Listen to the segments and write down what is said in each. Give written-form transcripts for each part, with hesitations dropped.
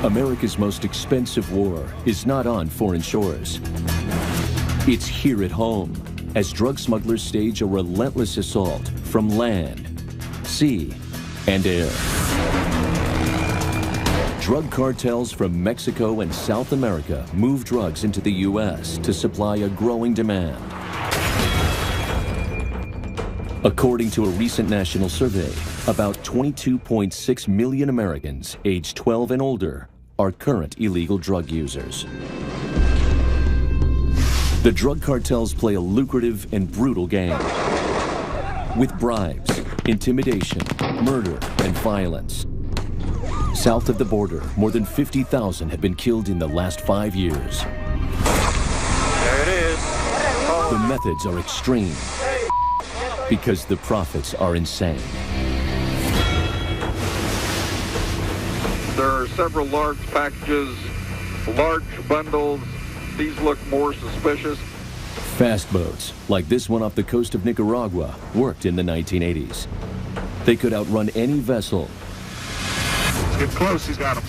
America's most expensive war is not on foreign shores. It's here at home, as drug smugglers stage a relentless assault from land, sea, and air. Drug cartels from Mexico and South America move drugs into the U.S. to supply a growing demand. According to a recent national survey, about 22.6 million Americans aged 12 and older are current illegal drug users. The drug cartels play a lucrative and brutal game with bribes, intimidation, murder, and violence. South of the border, more than 50,000 have been killed in the last 5 years. There it is. The methods are extreme because the profits are insane. There are several large packages, large bundles. These look more suspicious. Fast boats, like this one off the coast of Nicaragua, worked in the 1980s. They could outrun any vessel. Get close, he's got him.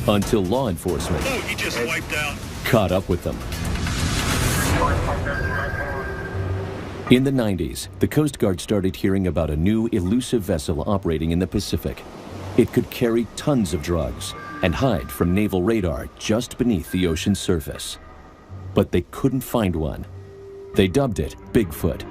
Until law enforcement he just wiped out. caught up with them. In the 90s, the Coast Guard started hearing about a new elusive vessel operating in the Pacific. It could carry tons of drugs and hide from naval radar just beneath the ocean's surface. But they couldn't find one. They dubbed it Bigfoot.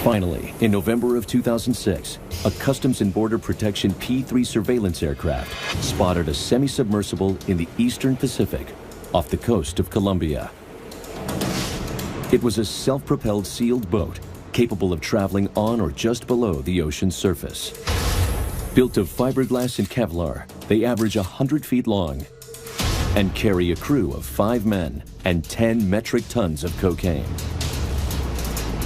Finally, in November of 2006, a Customs and Border Protection P-3 surveillance aircraft spotted a semi-submersible in the eastern Pacific off the coast of Colombia. It was a self-propelled sealed boat capable of traveling on or just below the ocean's surface. Built of fiberglass and Kevlar, they average 100 feet long and carry a crew of 5 men and 10 metric tons of cocaine.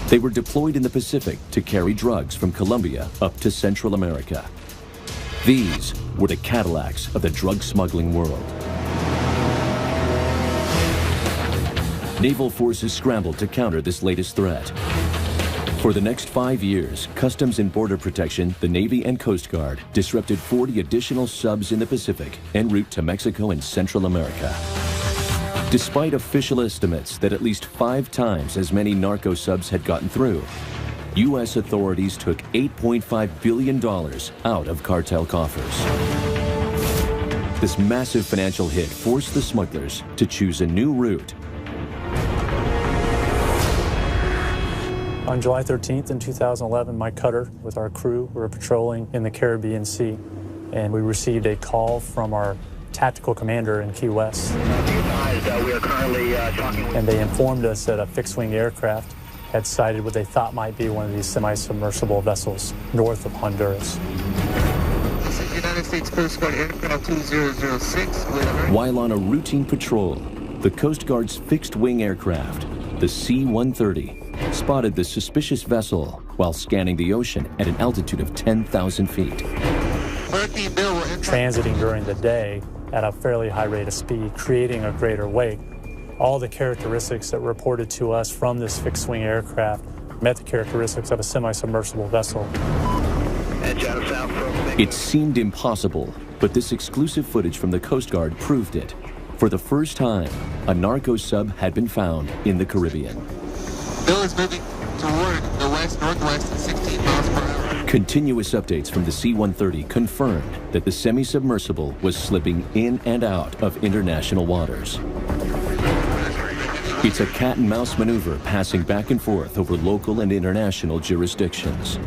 They were deployed in the Pacific to carry drugs from Colombia up to Central America. These were the Cadillacs of the drug smuggling world. Naval forces scrambled to counter this latest threat. For the next 5 years, Customs and Border Protection, the Navy and Coast Guard disrupted 40 additional subs in the Pacific en route to Mexico and Central America. Despite official estimates that at least 5 times as many narco subs had gotten through, U.S. authorities took $8.5 billion out of cartel coffers. This massive financial hit forced the smugglers to choose a new route. On July 13th in 2011, my cutter with our crew were patrolling in the Caribbean Sea, and we received a call from our tactical commander in Key West. And they informed us that a fixed-wing aircraft had sighted what they thought might be one of these semi-submersible vessels north of Honduras. This is United States Coast Guard Aircraft 2006. While on a routine patrol, the Coast Guard's fixed-wing aircraft, the C-130, spotted the suspicious vessel while scanning the ocean at an altitude of 10,000 feet. Transiting during the day at a fairly high rate of speed, creating a greater wake. All the characteristics that were reported to us from this fixed-wing aircraft met the characteristics of a semi-submersible vessel. It seemed impossible, but this exclusive footage from the Coast Guard proved it. For the first time, a narco sub had been found in the Caribbean. Bill is moving toward the west-northwest at 16 miles per hour. Continuous updates from the C-130 confirmed that the semi-submersible was slipping in and out of international waters. It's a cat-and-mouse maneuver passing back and forth over local and international jurisdictions.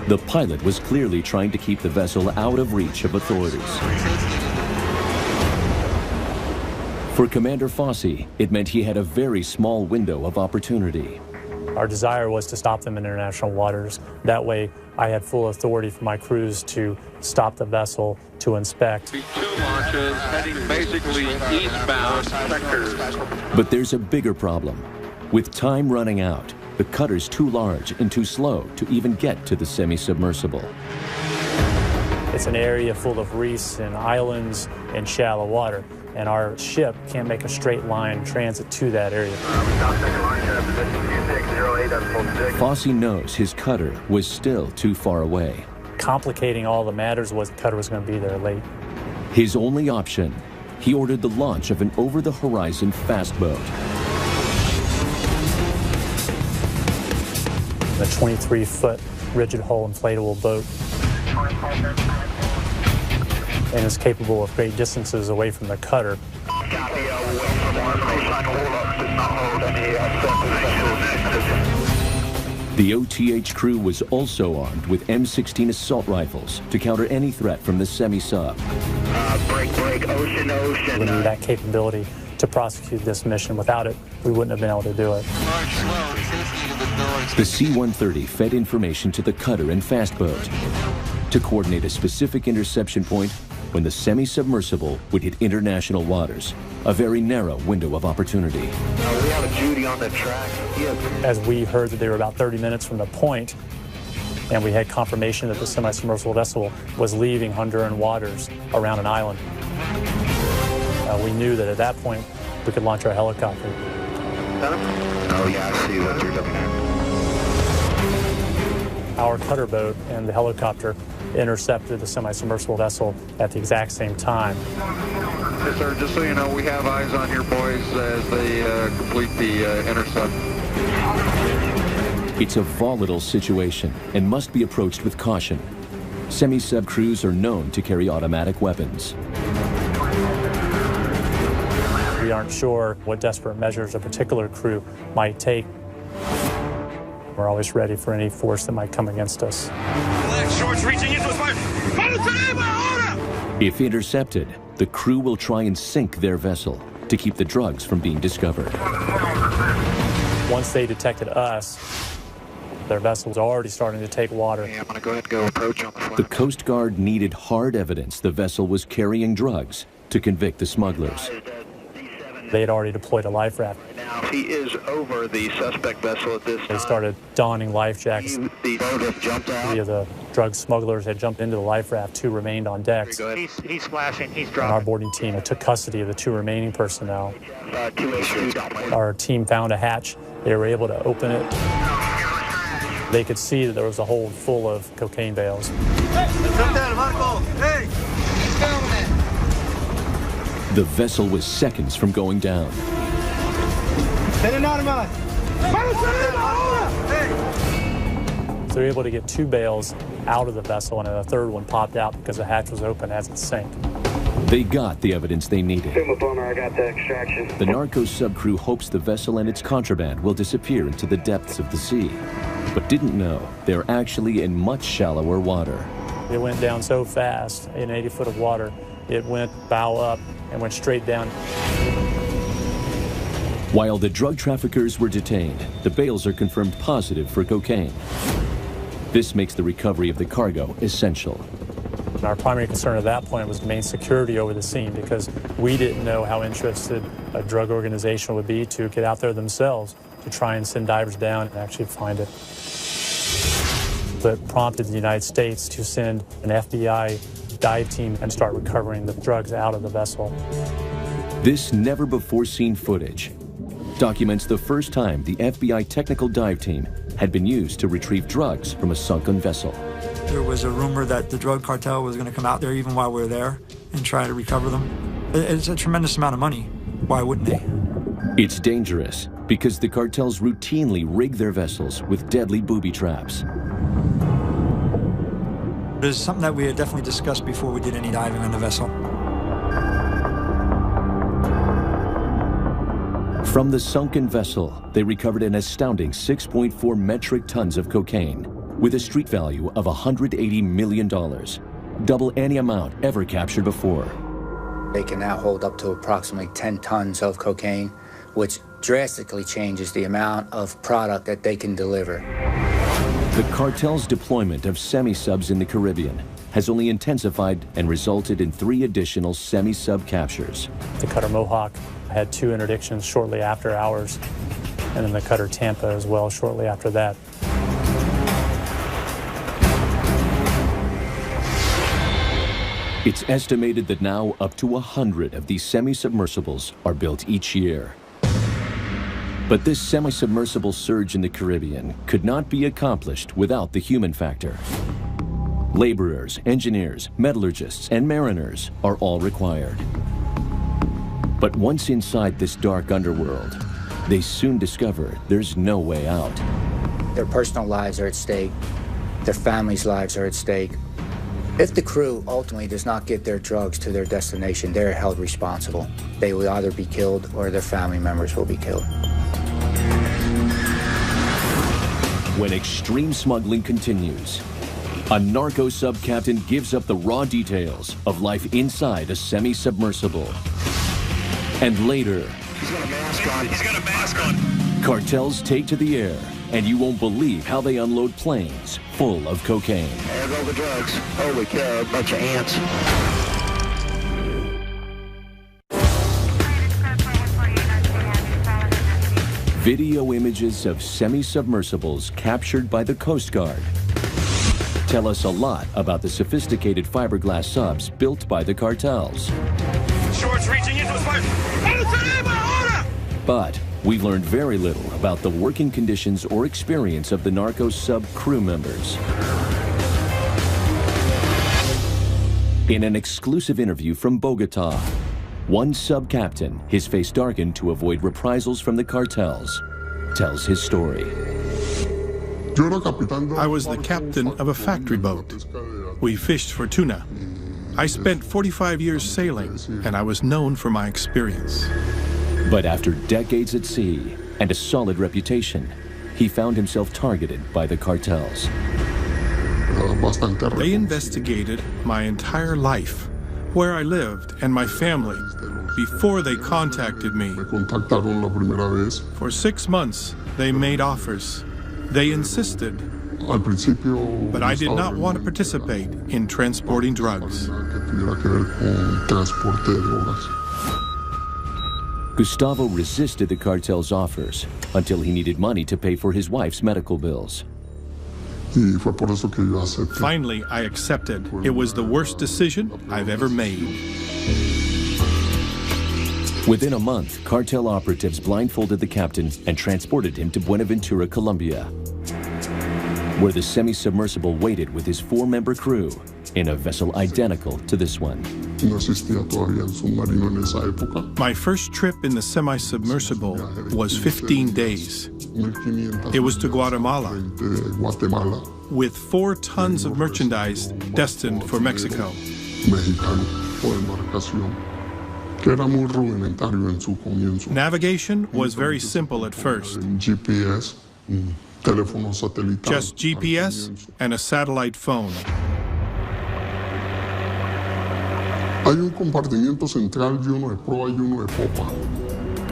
The pilot was clearly trying to keep the vessel out of reach of authorities. For Commander Fossey, it meant he had a very small window of opportunity. Our desire was to stop them in international waters. That way, I had full authority for my crews to stop the vessel, to inspect. 2 launches heading basically eastbound sectors. But there's a bigger problem. With time running out, the cutter's too large and too slow to even get to the semi-submersible. It's an area full of reefs and islands and shallow water, and our ship can't make a straight line transit to that area. Fossey knows his cutter was still too far away. complicating all the matters was the cutter was going to be there late. His only option, he ordered the launch of an over-the-horizon fast boat. A 23-foot rigid hull inflatable boat, and is capable of great distances away from the cutter. The OTH crew was also armed with M16 assault rifles to counter any threat from the semi-sub. Break, ocean. We need that capability to prosecute this mission. Without it, we wouldn't have been able to do it. The C-130 fed information to the cutter and fast boat to coordinate a specific interception point when the semi-submersible would hit international waters, a very narrow window of opportunity. We have a Judy on the track. As we heard that they were about 30 minutes from the point, and we had confirmation that the semi-submersible vessel was leaving Honduran waters around an island. We knew that at that point we could launch our helicopter. Oh yeah, I see what you're looking at. Our cutter boat and the helicopter intercepted the semi-submersible vessel at the exact same time. Yes, sir. Just so you know, we have eyes on your boys as they complete the intercept. It's a volatile situation and must be approached with caution. Semi-sub crews are known to carry automatic weapons. We aren't sure what desperate measures a particular crew might take. We're always ready for any force that might come against us. If intercepted, the crew will try and sink their vessel to keep the drugs from being discovered. Once they detected us, their vessel was already starting to take water. Yeah, I'm going to go ahead and go approach on the flag. The Coast Guard needed hard evidence the vessel was carrying drugs to convict the smugglers. They had already deployed a life raft. Now, he is over the suspect vessel at this time. They started donning life jackets. The boat has jumped out. 3 of the drug smugglers had jumped into the life raft. 2 remained on decks. He's splashing. He's And our dropping. boarding team took custody of the 2 remaining personnel. 2 issues. Our team found a hatch. They were able to open it. They could see that there was a hold full of cocaine bales. The vessel was seconds from going down. So they were able to get 2 bales out of the vessel, and a 3rd one popped out because the hatch was open as it sank. They got the evidence they needed. I got the extraction. The narco subcrew hopes the vessel and its contraband will disappear into the depths of the sea, but didn't know they're actually in much shallower water. It went down so fast, in 80 foot of water, it went bow up and went straight down. While the drug traffickers were detained, the bales are confirmed positive for cocaine. This makes the recovery of the cargo essential. Our primary concern at that point was to maintain security over the scene, because we didn't know how interested a drug organization would be to get out there themselves to try and send divers down and actually find it. That prompted the United States to send an FBI dive team and start recovering the drugs out of the vessel. This never-before-seen footage documents the first time the FBI technical dive team had been used to retrieve drugs from a sunken vessel. There was a rumor that the drug cartel was going to come out there even while we were there and try to recover them. It's a tremendous amount of money. Why wouldn't they? It's dangerous because the cartels routinely rig their vessels with deadly booby traps. It was something that we had definitely discussed before we did any diving on the vessel. From the sunken vessel, they recovered an astounding 6.4 metric tons of cocaine with a street value of $180 million, double any amount ever captured before. They can now hold up to approximately 10 tons of cocaine, which drastically changes the amount of product that they can deliver. The cartel's deployment of semi-subs in the Caribbean has only intensified and resulted in 3 additional semi-sub captures. The cutter Mohawk had 2 interdictions shortly after ours, and then the cutter Tampa as well shortly after that. It's estimated that now up to 100 of these semi-submersibles are built each year. But this semi-submersible surge in the Caribbean could not be accomplished without the human factor. Laborers, engineers, metallurgists, and mariners are all required. But once inside this dark underworld, they soon discover there's no way out. Their personal lives are at stake. Their families' lives are at stake. If the crew ultimately does not get their drugs to their destination, they're held responsible. They will either be killed or their family members will be killed. When extreme smuggling continues, a narco sub-captain gives up the raw details of life inside a semi-submersible. And later, He's got a mask on. He's got a mask on. cartels take to the air, and you won't believe how they unload planes full of cocaine. There go the drugs. Holy cow, a bunch of ants. Video images of semi-submersibles captured by the Coast Guard tell us a lot about the sophisticated fiberglass subs built by the cartels. Shorts reaching into his fire. But we've learned very little about the working conditions or experience of the narco sub crew members. In an exclusive interview from Bogota, one sub-captain, his face darkened to avoid reprisals from the cartels, tells his story. I was the captain of a factory boat. We fished for tuna. I spent 45 years sailing, and I was known for my experience. But after decades at sea and a solid reputation, he found himself targeted by the cartels. They investigated my entire life, where I lived and my family, before they contacted me. For 6 months, they made offers. They insisted, but I did not want to participate in transporting drugs. Gustavo resisted the cartel's offers until he needed money to pay for his wife's medical bills. Finally, I accepted. It was the worst decision I've ever made. Within a month, cartel operatives blindfolded the captain and transported him to Buenaventura, Colombia, where the semi-submersible waited with his 4-member crew in a vessel identical to this one. My first trip in the semi-submersible was 15 days. It was to Guatemala, with 4 tons of merchandise destined for Mexico. Navigation was very simple at first. Just GPS and a satellite phone.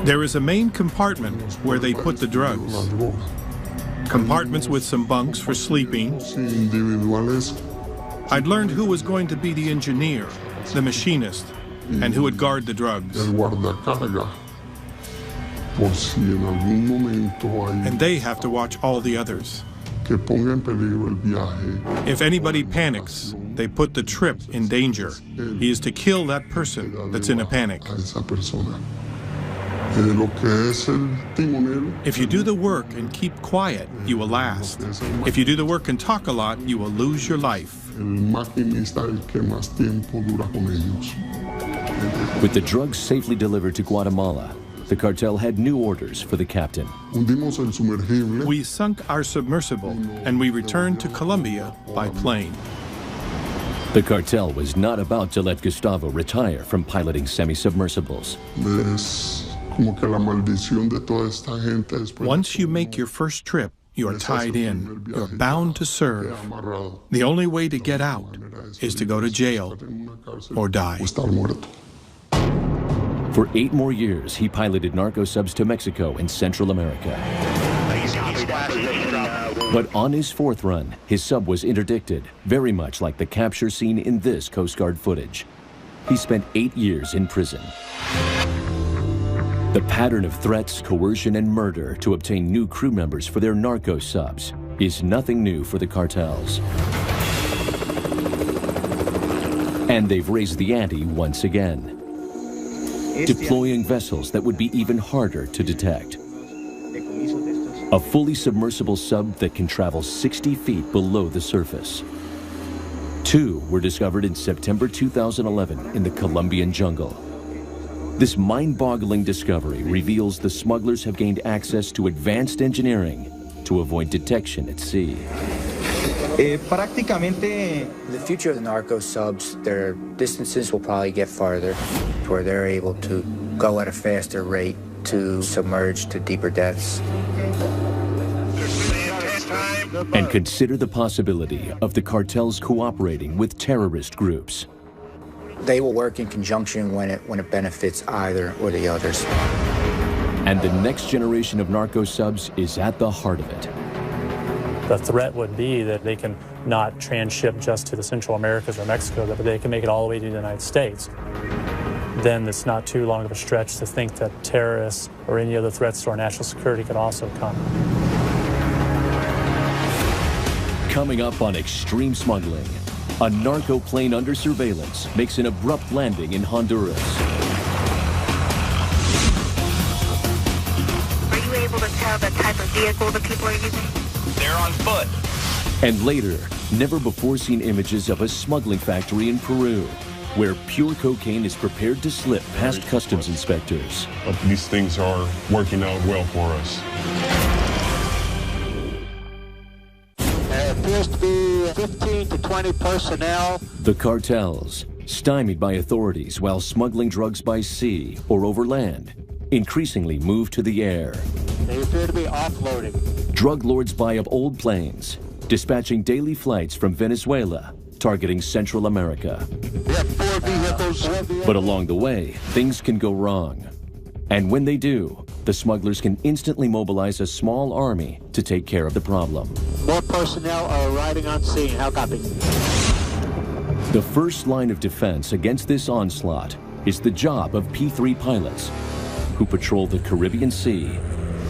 There is a main compartment where they put the drugs. Compartments with some bunks for sleeping. I'd learned who was going to be the engineer, the machinist, and who would guard the drugs. And they have to watch all the others. If anybody panics, they put the trip in danger. He is to kill that person that's in a panic. If you do the work and keep quiet, you will last. If you do the work and talk a lot, you will lose your life. With the drugs safely delivered to Guatemala, the cartel had new orders for the captain. We sunk our submersible and we returned to Colombia by plane. The cartel was not about to let Gustavo retire from piloting semi-submersibles. Once you make your first trip, you are tied in. You're bound to serve. The only way to get out is to go to jail or die. For 8 more years, he piloted narco subs to Mexico and Central America. But on his 4th run, his sub was interdicted, very much like the capture scene in this Coast Guard footage. He spent 8 years in prison. The pattern of threats, coercion, and murder to obtain new crew members for their narco subs is nothing new for the cartels. And they've raised the ante once again, deploying vessels that would be even harder to detect. A fully submersible sub that can travel 60 feet below the surface. 2 were discovered in September 2011 in the Colombian jungle. This mind-boggling discovery reveals the smugglers have gained access to advanced engineering to avoid detection at sea. In the future of the narco subs, their distances will probably get farther, where they're able to go at a faster rate to submerge to deeper depths. And consider the possibility of the cartels cooperating with terrorist groups. They will work in conjunction when it benefits either or the others. And the next generation of narco subs is at the heart of it. The threat would be that they can not transship just to the Central Americas or Mexico, but they can make it all the way to the United States. Then it's not too long of a stretch to think that terrorists or any other threats to our national security could also come. Coming up on Extreme Smuggling, a narco plane under surveillance makes an abrupt landing in Honduras. Are you able to tell the type of vehicle the people are using? They're on foot. And later, never-before-seen images of a smuggling factory in Peru, where pure cocaine is prepared to slip past customs inspectors. But these things are working out well for us. There appears to be 15 to 20 personnel. The cartels, stymied by authorities while smuggling drugs by sea or over land, increasingly move to the air. They appear to be offloading. Drug lords buy up old planes, dispatching daily flights from Venezuela, targeting Central America. We have 4 vehicles. But along the way, things can go wrong. And when they do, the smugglers can instantly mobilize a small army to take care of the problem. More personnel are arriving on scene. How copy? The first line of defense against this onslaught is the job of P-3 pilots, who patrol the Caribbean Sea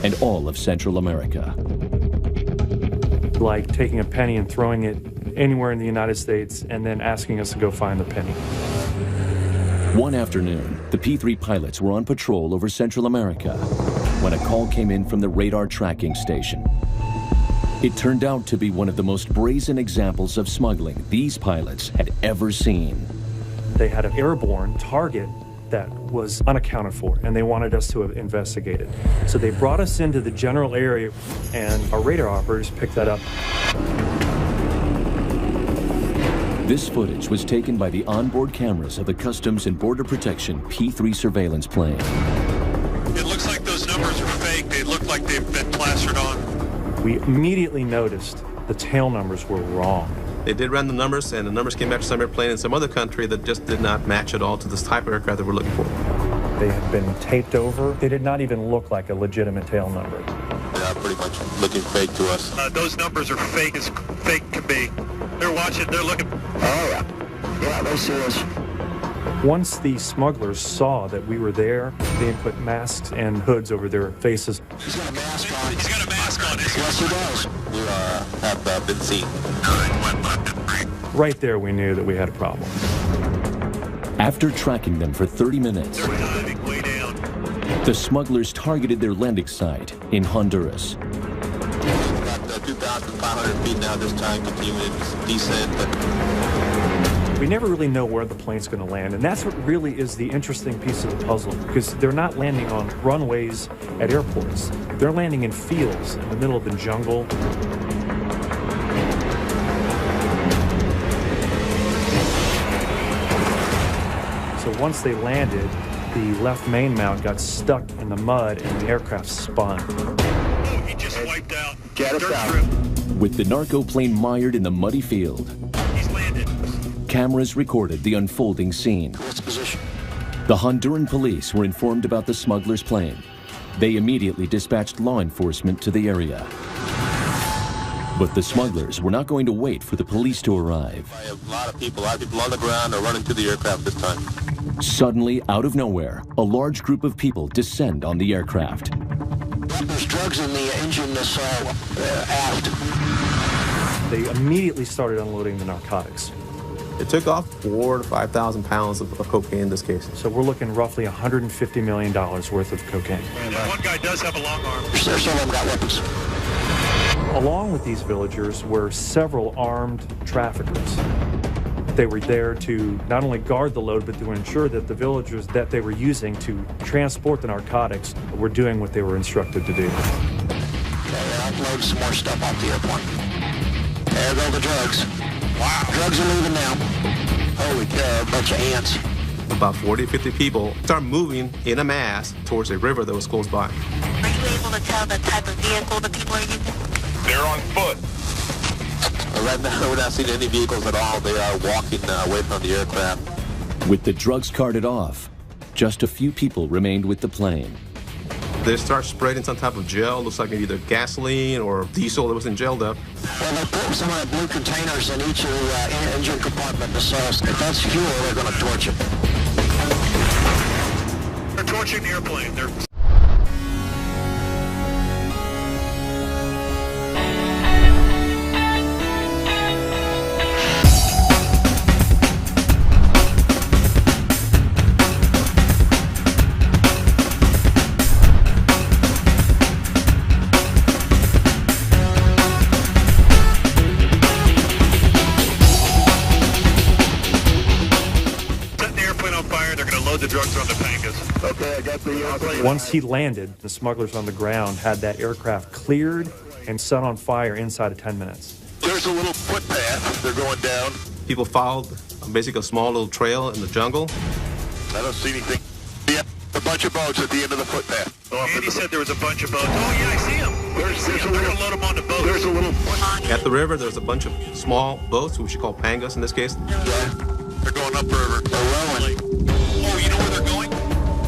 and all of Central America. Like taking a penny and throwing it anywhere in the United States and then asking us to go find the penny. One afternoon, the P-3 pilots were on patrol over Central America when a call came in from the radar tracking station. It turned out to be one of the most brazen examples of smuggling these pilots had ever seen. They had an airborne target that was unaccounted for, and they wanted us to investigate it. So they brought us into the general area, and our radar operators picked that up. This footage was taken by the onboard cameras of the Customs and Border Protection P-3 surveillance plane. It looks like those numbers are fake. They look like they've been plastered on. We immediately noticed the tail numbers were wrong. They did run the numbers, and the numbers came back to some airplane in some other country that just did not match at all to this type of aircraft that we're looking for. They had been taped over. They did not even look like a legitimate tail number. They are pretty much looking fake to us. Those numbers are fake as fake can be. They're watching, they're looking. Oh, yeah. Yeah, they see us. Once the smugglers saw that we were there, they had put masks and hoods over their faces. He's got a mask on. He's got a mask on. Yes, he does. We have been seen. Right there, we knew that we had a problem. After tracking them for 30 minutes, They're diving way down. the smugglers targeted their landing site in Honduras. We've got 2,500 feet now this time, continuing its descent. We never really know where the plane's going to land, and that's what really is the interesting piece of the puzzle, because they're not landing on runways at airports. They're landing in fields in the middle of the jungle. So once they landed, the left main mount got stuck in the mud and the aircraft spun. Oh, he just wiped out. Get us Dirt out. trip. With the narco plane mired in the muddy field, He's landed. cameras recorded the unfolding scene. What's the position? The Honduran police were informed about the smuggler's plane. They immediately dispatched law enforcement to the area. But the smugglers were not going to wait for the police to arrive. I have a lot of people on the ground are running to the aircraft this time. Suddenly, out of nowhere, a large group of people descend on the aircraft. There's drugs in the engine this aft. They immediately started unloading the narcotics. It took off 4,000 to 5,000 pounds of cocaine in this case. So we're looking roughly $150 million worth of cocaine. Yeah, one guy does have a long arm. Some of them got weapons. Along with these villagers were several armed traffickers. They were there to not only guard the load, but to ensure that the villagers that they were using to transport the narcotics were doing what they were instructed to do. Offload some more stuff off the airplane. There go the drugs. Wow. Drugs are leaving now. Holy cow, a bunch of ants. About 40, 50 people start moving in a mass towards a river that was close by. Are you able to tell the type of vehicle the people are using? They're on foot. Right now, we're not seeing any vehicles at all. They are walking away from the aircraft. With the drugs carted off, just a few people remained with the plane. They start spreading some type of gel, looks like either gasoline or diesel that was in gelled up. Well, they put some of the blue containers in each of the engine compartment. So if that's fuel, they're going to torch it. They're torching the airplane. They're the drugs on the Pangas. Okay, I got the Once he landed, the smugglers on the ground had that aircraft cleared and set on fire inside of 10 minutes. There's a little footpath. They're going down. People followed basically a small little trail in the jungle. I don't see anything. Yeah, a bunch of boats at the end of the footpath. Andy said there was a bunch of boats. Oh, yeah, I see them. They're going to load them on the boats. There's a little... At the river, there's a bunch of small boats, which you call Pangas in this case. Yeah, they're going upriver. They're rowing. Oh, you know where they're going?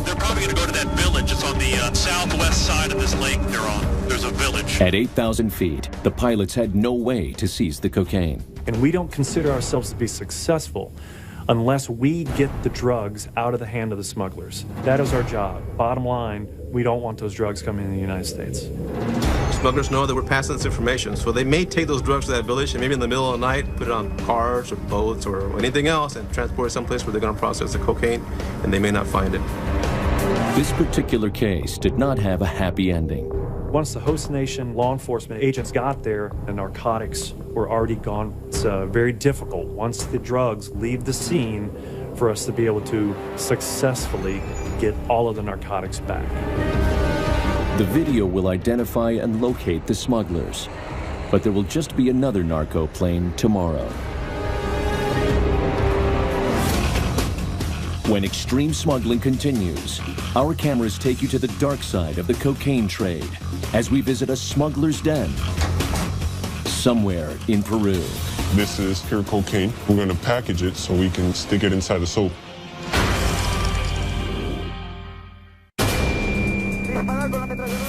They're probably going to go to that village. It's on the southwest side of this lake they're on. There's a village. At 8,000 feet, the pilots had no way to seize the cocaine. And we don't consider ourselves to be successful unless we get the drugs out of the hand of the smugglers. That is our job. Bottom line, we don't want those drugs coming in the United States. Smugglers know that we're passing this information, so they may take those drugs to that village and maybe in the middle of the night put it on cars or boats or anything else and transport it someplace where they're going to process the cocaine, and they may not find it. This particular case did not have a happy ending. Once the host nation law enforcement agents got there, the narcotics were already gone. It's very difficult once the drugs leave the scene for us to be able to successfully get all of the narcotics back. The video will identify and locate the smugglers, but there will just be another narco plane tomorrow. When extreme smuggling continues, our cameras take you to the dark side of the cocaine trade as we visit a smuggler's den somewhere in Peru. This is pure cocaine. We're going to package it so we can stick it inside the soap.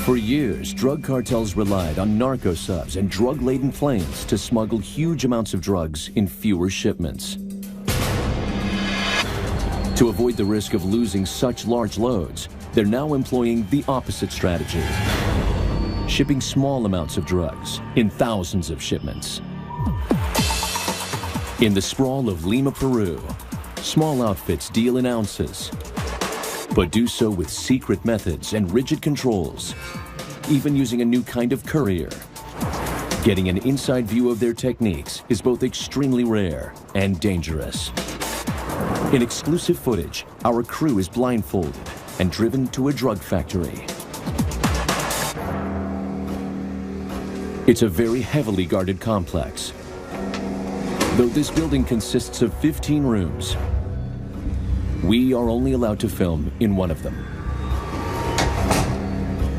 For years, drug cartels relied on narco subs and drug-laden planes to smuggle huge amounts of drugs in fewer shipments. To avoid the risk of losing such large loads, they're now employing the opposite strategy, shipping small amounts of drugs in thousands of shipments. In the sprawl of Lima, Peru, small outfits deal in ounces, but do so with secret methods and rigid controls, even using a new kind of courier. Getting an inside view of their techniques is both extremely rare and dangerous. In exclusive footage, our crew is blindfolded and driven to a drug factory. It's a very heavily guarded complex. Though this building consists of 15 rooms, we are only allowed to film in one of them.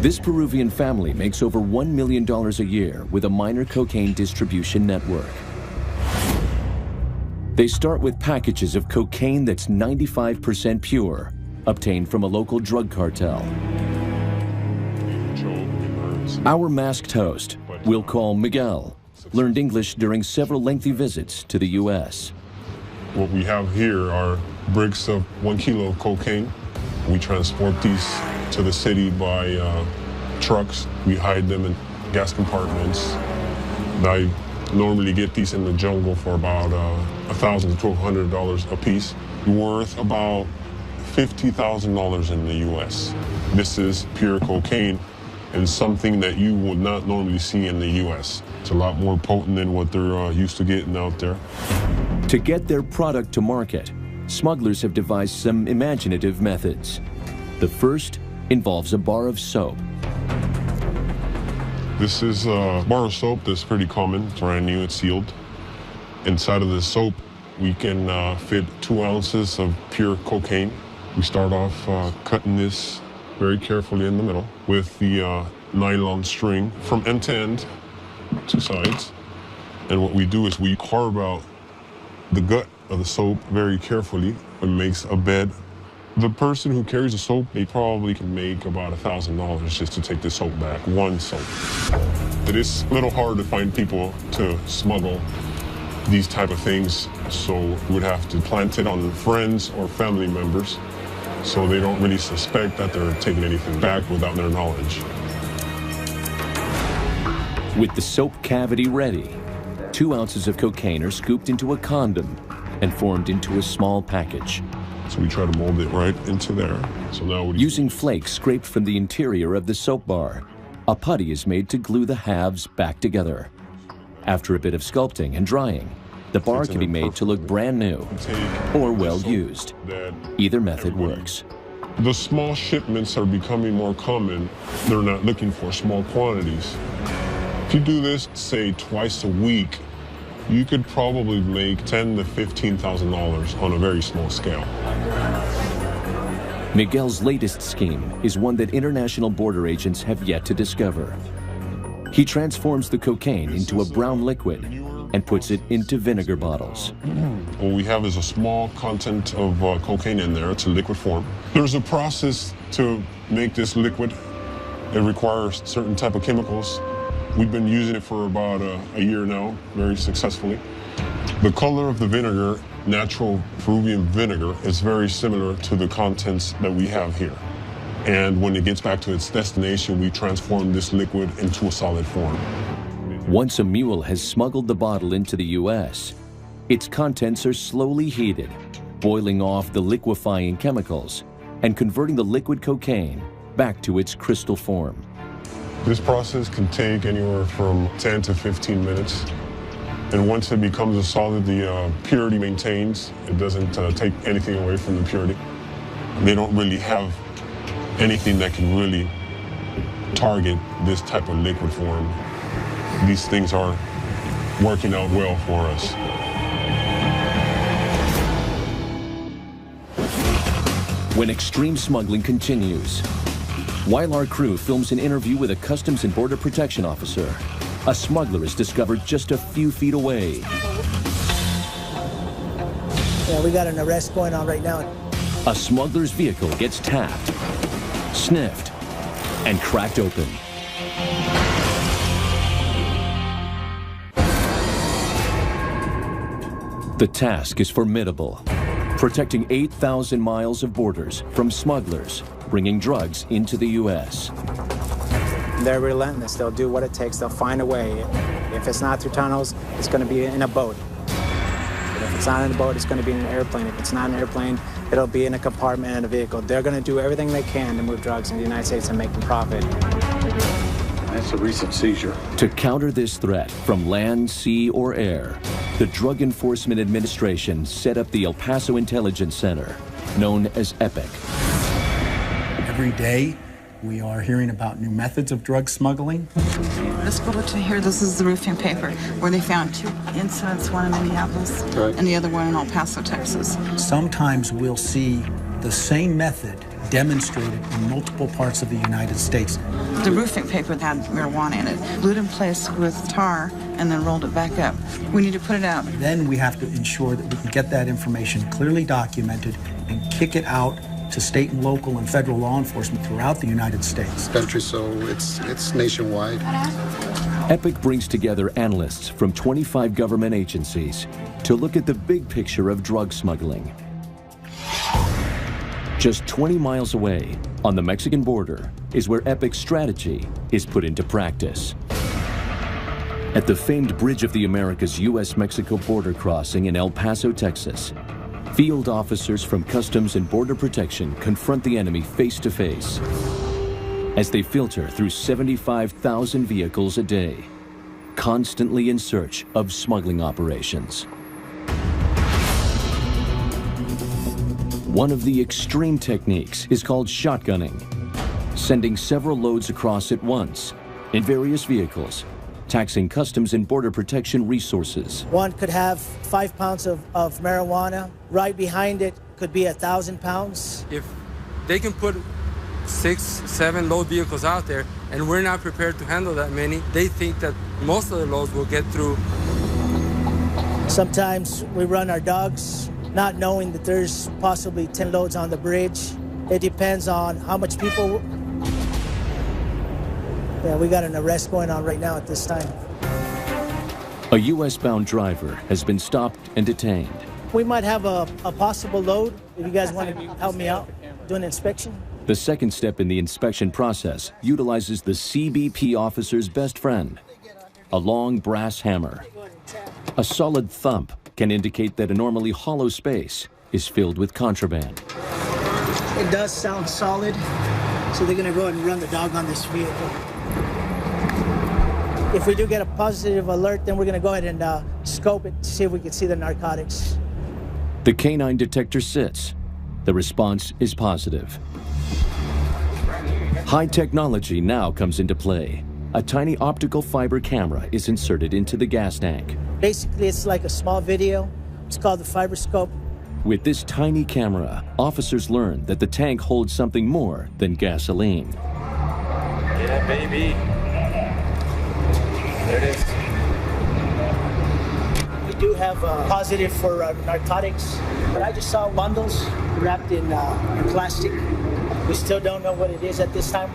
This Peruvian family makes over $1 million a year with a minor cocaine distribution network. They start with packages of cocaine that's 95% pure, obtained from a local drug cartel. Our masked host, we'll call Miguel, learned English during several lengthy visits to the U.S. What we have here are bricks of 1 kilo of cocaine. We transport these to the city by trucks. We hide them in gas compartments. I normally get these in the jungle for about $1,000 to $1,200 a piece, worth about $50,000 in the U.S. This is pure cocaine and something that you would not normally see in the U.S. It's a lot more potent than what they're used to getting out there. To get their product to market, smugglers have devised some imaginative methods. The first involves a bar of soap. This is a bar of soap that's pretty common. It's brand new, it's sealed. Inside of this soap, we can fit 2 ounces of pure cocaine. We start off cutting this very carefully in the middle with the nylon string from end to end, 2 sides. And what we do is we carve out the gut of the soap very carefully. It makes a bed. The person who carries the soap, they probably can make about $1,000 just to take the soap back, one soap. It is a little hard to find people to smuggle these type of things, so we would have to plant it on friends or family members so they don't really suspect that they're taking anything back without their knowledge. With the soap cavity ready, 2 ounces of cocaine are scooped into a condom and formed into a small package. So we try to mold it right into there. So now using flakes scraped from the interior of the soap bar, a putty is made to glue the halves back together. After a bit of sculpting and drying, the bar can be made to look brand new or well used. Either method works. The small shipments are becoming more common. They're not looking for small quantities. If you do this, say, twice a week, you could probably make $10,000 to $15,000 on a very small scale. Miguel's latest scheme is one that international border agents have yet to discover. He transforms the cocaine into a brown liquid and puts it into vinegar bottles. What we have is a small content of cocaine in there. It's a liquid form. There's a process to make this liquid. It requires certain type of chemicals. We've been using it for about a year now, very successfully. The color of the vinegar, natural Peruvian vinegar, is very similar to the contents that we have here. And when it gets back to its destination, we transform this liquid into a solid form. Once a mule has smuggled the bottle into the U.S., its contents are slowly heated, boiling off the liquefying chemicals and converting the liquid cocaine back to its crystal form. This process can take anywhere from 10 to 15 minutes. And once it becomes a solid, the purity maintains. It doesn't take anything away from the purity. They don't really have anything that can really target this type of liquid form. These things are working out well for us. When extreme smuggling continues, while our crew films an interview with a Customs and Border Protection officer, a smuggler is discovered just a few feet away. Yeah, we got an arrest going on right now. A smuggler's vehicle gets tapped, sniffed, and cracked open. The task is formidable, protecting 8,000 miles of borders from smugglers bringing drugs into the U.S. They're relentless. They'll do what it takes. They'll find a way. If it's not through tunnels, it's going to be in a boat. But if it's not in a boat, it's going to be in an airplane. If it's not an airplane, it'll be in a compartment in a vehicle. They're going to do everything they can to move drugs in the United States and make them profit. That's a recent seizure. To counter this threat from land, sea, or air, the Drug Enforcement Administration set up the El Paso Intelligence Center, known as EPIC. Every day, we are hearing about new methods of drug smuggling. This bulletin here, this is the roofing paper where they found 2 incidents, one in Minneapolis and the other one in El Paso, Texas. Sometimes we'll see the same method demonstrated in multiple parts of the United States. The roofing paper had marijuana in it, glued in place with tar, and then rolled it back up. We need to put it out. Then we have to ensure that we can get that information clearly documented and kick it out to state and local and federal law enforcement throughout the United States. Country, so it's nationwide. EPIC brings together analysts from 25 government agencies to look at the big picture of drug smuggling. Just 20 miles away, on the Mexican border, is where EPIC's strategy is put into practice. At the famed Bridge of the Americas U.S.-Mexico border crossing in El Paso, Texas, field officers from Customs and Border Protection confront the enemy face to face as they filter through 75,000 vehicles a day, constantly in search of smuggling operations. One of the extreme techniques is called shotgunning, sending several loads across at once in various vehicles, taxing Customs and Border Protection resources. One could have 5 pounds of marijuana. Right behind it could be 1,000 pounds. If they can put 6, 7 load vehicles out there and we're not prepared to handle that many, they think that most of the loads will get through. Sometimes we run our dogs, not knowing that there's possibly 10 loads on the bridge. It depends on how much people. Yeah, we got an arrest going on right now at this time. A U.S.-bound driver has been stopped and detained. We might have a possible load. If you guys want to help me out, do an inspection. The second step in the inspection process utilizes the CBP officer's best friend, a long brass hammer. A solid thump can indicate that a normally hollow space is filled with contraband. It does sound solid, so they're going to go ahead and run the dog on this vehicle. If we do get a positive alert, then we're going to go ahead and scope it to see if we can see the narcotics. The canine detector sits. The response is positive. High technology now comes into play. A tiny optical fiber camera is inserted into the gas tank. Basically, it's like a small video. It's called the fiber scope. With this tiny camera, officers learn that the tank holds something more than gasoline. Yeah, baby. There it is. We do have a positive for narcotics, but I just saw bundles wrapped in plastic. We still don't know what it is at this time.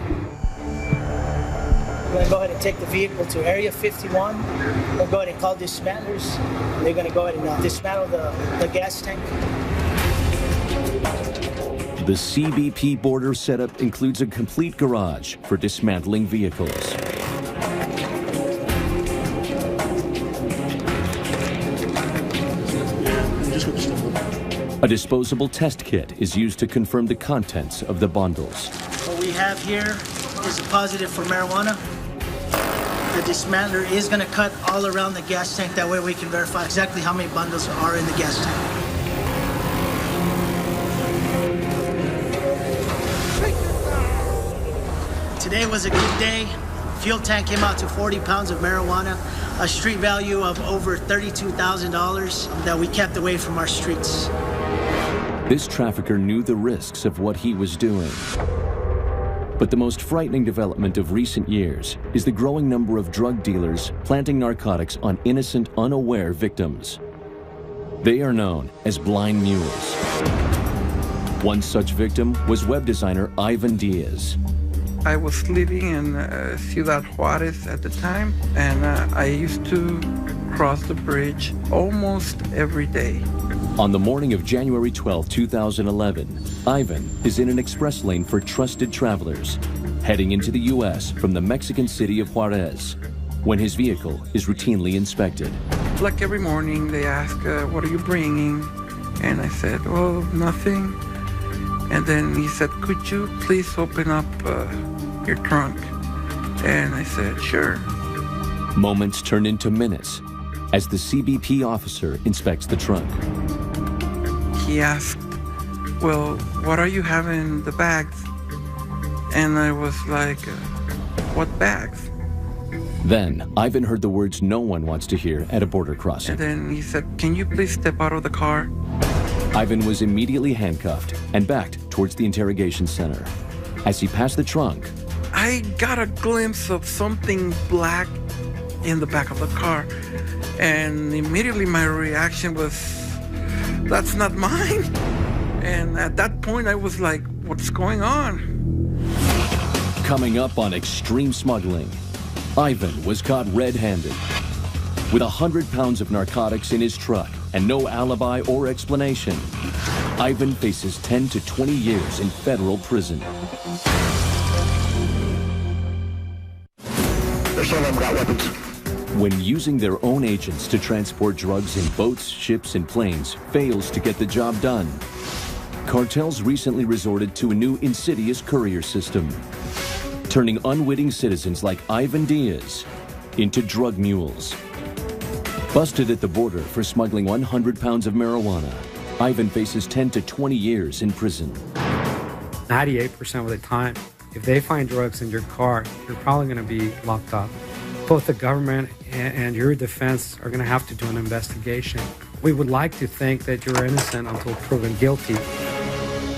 We're going to go ahead and take the vehicle to Area 51. We'll go ahead and call dismantlers. They're going to go ahead and dismantle the gas tank. The CBP border setup includes a complete garage for dismantling vehicles. A disposable test kit is used to confirm the contents of the bundles. What we have here is a positive for marijuana. The dismantler is going to cut all around the gas tank. That way we can verify exactly how many bundles are in the gas tank. Today was a good day. Fuel tank came out to 40 pounds of marijuana, a street value of over $32,000 that we kept away from our streets. This trafficker knew the risks of what he was doing. But the most frightening development of recent years is the growing number of drug dealers planting narcotics on innocent, unaware victims. They are known as blind mules. One such victim was web designer Ivan Diaz. I was living in Ciudad Juarez at the time, and I used to cross the bridge almost every day. On the morning of January 12, 2011, Ivan is in an express lane for trusted travelers, heading into the U.S. from the Mexican city of Juarez, when his vehicle is routinely inspected. Like every morning, they ask, what are you bringing? And I said, oh, nothing. And then he said, could you please open up your trunk? And I said, sure. Moments turn into minutes as the CBP officer inspects the trunk. He asked, well, what are you having in the bags? And I was like, what bags? Then Ivan heard the words no one wants to hear at a border crossing. And then he said, can you please step out of the car? Ivan was immediately handcuffed and backed towards the interrogation center. As he passed the trunk, I got a glimpse of something black in the back of the car. And immediately my reaction was, that's not mine. And at that point, I was like, what's going on? Coming up on Extreme Smuggling, Ivan was caught red-handed. With 100 pounds of narcotics in his truck and no alibi or explanation, Ivan faces 10 to 20 years in federal prison. Some of them got weapons. When using their own agents to transport drugs in boats, ships, and planes fails to get the job done, cartels recently resorted to a new insidious courier system, turning unwitting citizens like Ivan Diaz into drug mules. Busted at the border for smuggling 100 pounds of marijuana, Ivan faces 10 to 20 years in prison. 98% of the time, if they find drugs in your car, you're probably going to be locked up. Both the government and your defense are going to have to do an investigation. We would like to think that you're innocent until proven guilty,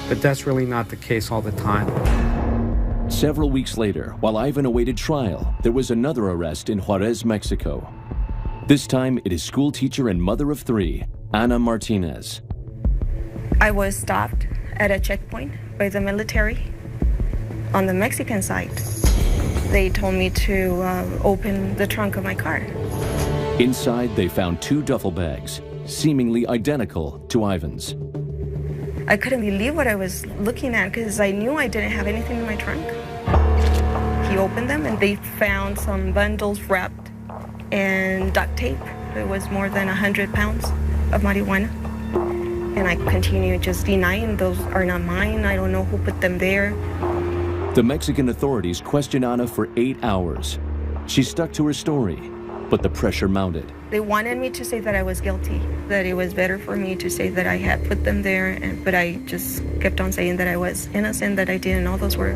but that's really not the case all the time. Several weeks later, while Ivan awaited trial, there was another arrest in Juarez, Mexico. This time, it is school teacher and mother of 3, Ana Martinez. I was stopped at a checkpoint by the military on the Mexican side. They told me to open the trunk of my car. Inside, they found 2 duffel bags, seemingly identical to Ivan's. I couldn't believe what I was looking at because I knew I didn't have anything in my trunk. He opened them and they found some bundles wrapped in duct tape. It was more than 100 pounds of marijuana. And I continued just denying those are not mine. I don't know who put them there. The Mexican authorities questioned Ana for 8 hours. She stuck to her story, but the pressure mounted. They wanted me to say that I was guilty, that it was better for me to say that I had put them there, but I just kept on saying that I was innocent, that I didn't know those were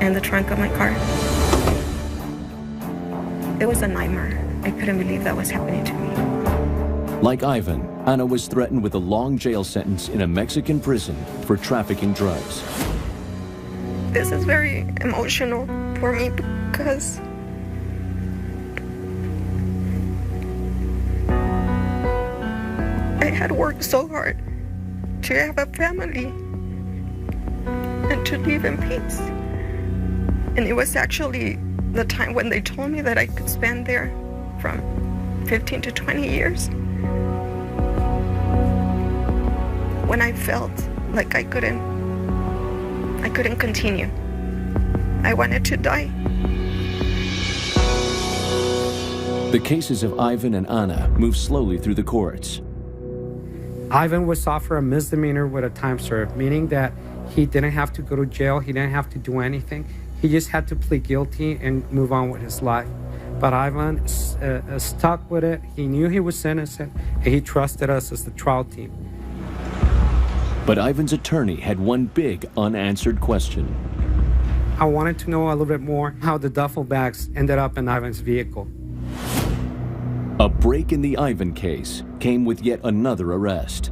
in the trunk of my car. It was a nightmare. I couldn't believe that was happening to me. Like Ivan, Ana was threatened with a long jail sentence in a Mexican prison for trafficking drugs. This is very emotional for me because I had worked so hard to have a family and to live in peace. And it was actually the time when they told me that I could spend there from 15 to 20 years. When I felt like I couldn't continue. I wanted to die. The cases of Ivan and Ana moved slowly through the courts. Ivan was offered a misdemeanor with a time served, meaning that he didn't have to go to jail, he didn't have to do anything. He just had to plead guilty and move on with his life. But Ivan stuck with it. He knew he was innocent, and he trusted us as the trial team. But Ivan's attorney had one big unanswered question. I wanted to know a little bit more how the duffel bags ended up in Ivan's vehicle. A break in the Ivan case came with yet another arrest.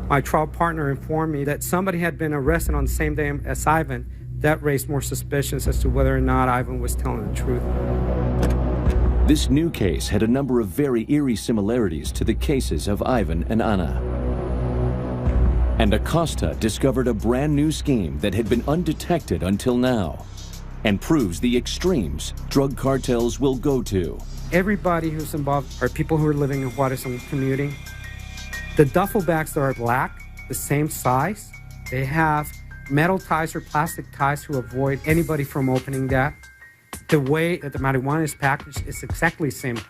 My trial partner informed me that somebody had been arrested on the same day as Ivan. That raised more suspicions as to whether or not Ivan was telling the truth. This new case had a number of very eerie similarities to the cases of Ivan and Ana. And Acosta discovered a brand new scheme that had been undetected until now and proves the extremes drug cartels will go to. Everybody who's involved are people who are living in Juarez and commuting. The duffel bags that are black, the same size, they have metal ties or plastic ties to avoid anybody from opening that. The way that the marijuana is packaged is exactly the same.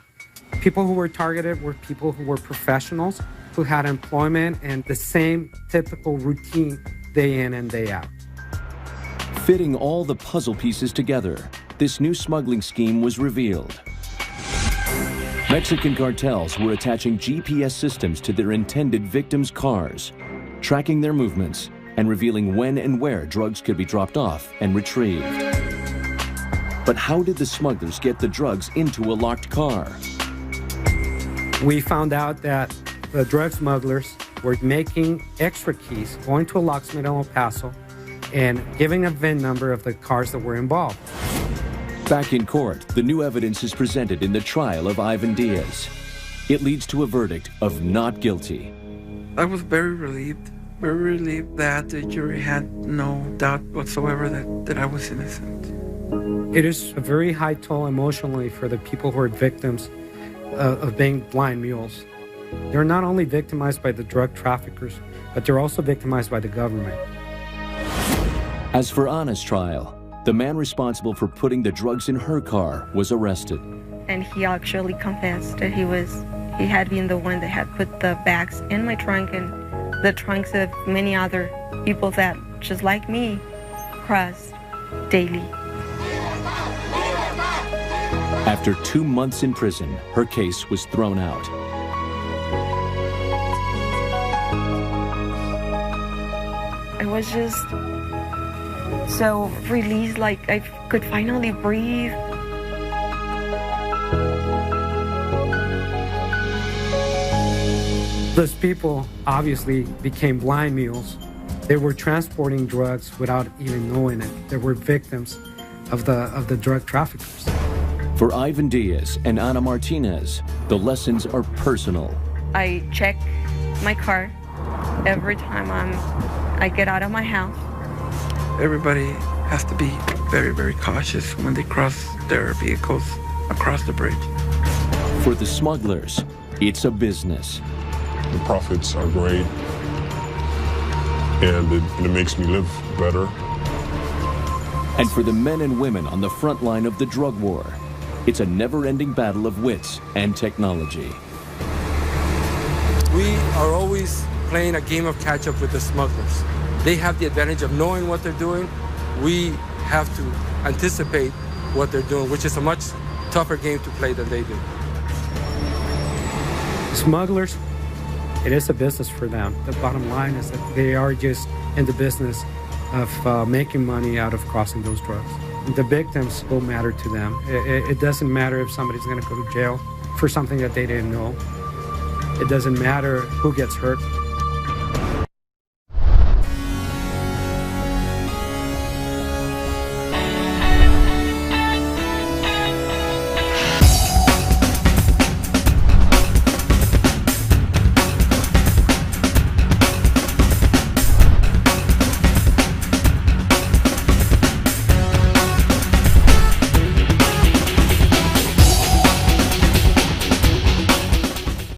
People who were targeted were people who were professionals, who had employment and the same typical routine day in and day out. Fitting all the puzzle pieces together, this new smuggling scheme was revealed. Mexican cartels were attaching GPS systems to their intended victims' cars, tracking their movements, and revealing when and where drugs could be dropped off and retrieved. But how did the smugglers get the drugs into a locked car? We found out that the drug smugglers were making extra keys, going to a locksmith in El Paso, and giving a VIN number of the cars that were involved. Back in court, the new evidence is presented in the trial of Ivan Diaz. It leads to a verdict of not guilty. I was very relieved that the jury had no doubt whatsoever that I was innocent. It is a very high toll emotionally for the people who are victims of being blind mules. They're not only victimized by the drug traffickers, but they're also victimized by the government. As for Ana's trial, the man responsible for putting the drugs in her car was arrested. And he actually confessed that he had been the one that had put the bags in my trunk and the trunks of many other people that, just like me, crossed daily. After 2 months in prison, her case was thrown out. I was just so released, like I could finally breathe. Those people obviously became blind mules. They were transporting drugs without even knowing it. They were victims of the drug traffickers. For Ivan Diaz and Ana Martinez, the lessons are personal. I check my car every time I get out of my house. Everybody has to be very, very cautious when they cross their vehicles across the bridge. For the smugglers, it's a business. The profits are great, and it makes me live better. And for the men and women on the front line of the drug war, it's a never-ending battle of wits and technology. We are always playing a game of catch-up with the smugglers. They have the advantage of knowing what they're doing. We have to anticipate what they're doing, which is a much tougher game to play than they do. Smugglers, it is a business for them. The bottom line is that they are just in the business of making money out of crossing those drugs. The victims don't matter to them. It doesn't matter if somebody's going to go to jail for something that they didn't know. It doesn't matter who gets hurt.